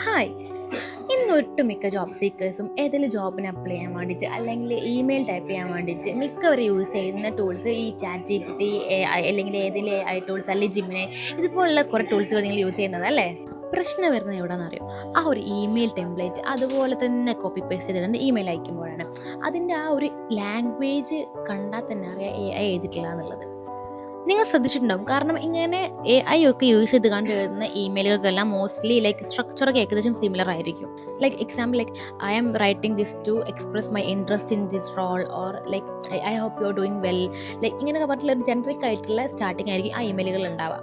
Hi. ഇന്ന് ഒട്ടുമിക്ക job സീക്കേഴ്സും ഏതെങ്കിലും ജോബിന് അപ്ലൈ ചെയ്യാൻ വേണ്ടിയിട്ട് അല്ലെങ്കിൽ ഇമെയിൽ ടൈപ്പ് ചെയ്യാൻ വേണ്ടിയിട്ട് മിക്കവർ യൂസ് ചെയ്യുന്ന ടൂൾസ് ഈ ചാറ്റ് ജി പി ടി അല്ലെങ്കിൽ ഏതെങ്കിലും AI ടൂൾസ് അല്ലെങ്കിൽ ജിമിനെ ഇതുപോലുള്ള കുറേ ടൂൾസുകൾ നിങ്ങൾ യൂസ് ചെയ്യുന്നത് അല്ലേ? പ്രശ്നം വരുന്നത് എവിടെയാണെന്ന് അറിയോ? ആ ഒരു ഇമെയിൽ ടെംപ്ലേറ്റ് അതുപോലെ തന്നെ കോപ്പി പേസ്റ്റ് ചെയ്തിട്ടുണ്ട് ഇമെയിൽ അയക്കുമ്പോഴാണ്. അതിൻ്റെ ആ ഒരു ലാംഗ്വേജ് കണ്ടാൽ തന്നെ അറിയാം AI എഴുതിയിട്ടില്ല എന്നുള്ളത്. നിങ്ങൾ ശ്രദ്ധിച്ചിട്ടുണ്ടാവും. കാരണം ഇങ്ങനെ AI ഒക്കെ യൂസ് ചെയ്ത് കണ്ട് എഴുതുന്ന ഇമെയിലുകൾക്കെല്ലാം മോസ്റ്റ്ലി ലൈക്ക് സ്ട്രക്ചറൊക്കെ ഏകദേശം സിമിലർ ആയിരിക്കും. Like example like I am writing this to express my interest in this role or like I hope you are doing well. Like ഇങ്ങനെയൊക്കെ പറഞ്ഞിട്ടുള്ള ഒരു ജനറിക് ആയിട്ടുള്ള സ്റ്റാർട്ടിംഗ് ആയിരിക്കും ആ ഇമെയിലുകൾ ഉണ്ടാവുക.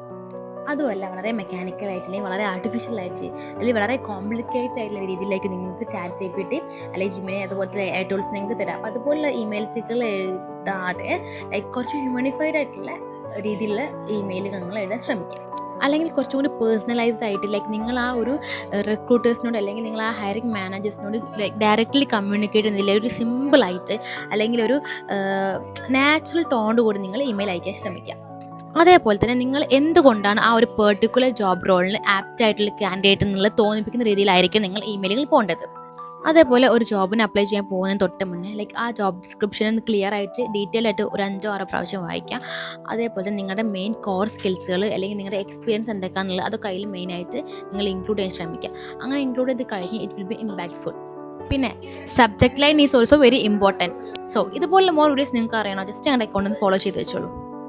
അതുമല്ല വളരെ മെക്കാനിക്കൽ ആയിട്ട് അല്ലെങ്കിൽ വളരെ ആർട്ടിഫിഷ്യൽ ആയിട്ട് അല്ലെങ്കിൽ വളരെ കോംപ്ലിക്കേറ്റഡ് ആയിട്ടുള്ള രീതിയിലേക്ക് നിങ്ങൾക്ക് ചാറ്റ് ജി പി ടി അല്ലെങ്കിൽ ജിമിനി അതുപോലത്തെ AI ടൂൾസ് നിങ്ങൾക്ക് തരാം. അതുപോലുള്ള ഇമെയിൽസുകൾ എഴുതാതെ ലൈക്ക് കുറച്ച് ഹ്യൂമനിഫൈഡ് ആയിട്ടുള്ള രീതിയിലുള്ള ഇമെയിലുകൾ നിങ്ങൾ എഴുതാൻ ശ്രമിക്കുക. അല്ലെങ്കിൽ കുറച്ചും കൂടി പേഴ്സണലൈസ്ഡ് ആയിട്ട് ലൈക്ക് നിങ്ങൾ ആ ഒരു റിക്രൂട്ടേഴ്സിനോട് അല്ലെങ്കിൽ നിങ്ങൾ ആ ഹയറിംഗ് മാനേജേഴ്സിനോട് ലൈക്ക് ഡയറക്റ്റ്ലി കമ്മ്യൂണിക്കേറ്റ് ചെയ്യുന്നില്ല ഒരു സിമ്പിളായിട്ട് അല്ലെങ്കിൽ ഒരു നാച്ചുറൽ ടോണിൽ കൂടി നിങ്ങൾ ഇമെയിൽ അയക്കാൻ ശ്രമിക്കുക. അതേപോലെ തന്നെ നിങ്ങൾ എന്തുകൊണ്ടാണ് ആ ഒരു പെർട്ടിക്കുലർ ജോബ് റോളിന് ആപ്റ്റ് ആയിട്ടുള്ള കാൻഡിഡേറ്റ് എന്നുള്ളത് തോന്നിപ്പിക്കുന്ന രീതിയിലായിരിക്കും നിങ്ങൾ ഇമെയിലുകൾ പോകേണ്ടത്. അതേപോലെ ഒരു ജോബിന് അപ്ലൈ ചെയ്യാൻ പോകുന്നതിന് തൊട്ട് മുന്നേ ലൈക്ക് ആ ജോബ് ഡിസ്ക്രിപ്ഷൻ ക്ലിയർ ആയിട്ട് ഡീറ്റെയിൽ ആയിട്ട് ഒരു 5-6 പ്രാവശ്യം വായിക്കാം. അതേപോലെ തന്നെ നിങ്ങളുടെ മെയിൻ കോർ സ്കിൽസുകൾ അല്ലെങ്കിൽ നിങ്ങളുടെ എക്സ്പീരിയൻസ് എന്തൊക്കെയാണെന്നുള്ളത് അതൊക്കെ അതിൽ മെയിനായിട്ട് നിങ്ങൾ ഇൻക്ലൂഡ് ചെയ്യാൻ ശ്രമിക്കുക. അങ്ങനെ ഇൻക്ലൂഡ് ചെയ്ത് കഴിഞ്ഞ് ഇറ്റ് വിൽ ബി ഇമ്പാക്ട്ഫുൾ. പിന്നെ subject line is also very important. So ഇതുപോലുള്ള മോർ വീഡിയോസ് നിങ്ങൾക്ക് അറിയണോ? ജസ്റ്റ് ഞങ്ങളുടെ അക്കൗണ്ട് ഒന്ന് ഫോളോ ചെയ്ത് വെച്ചോളൂ.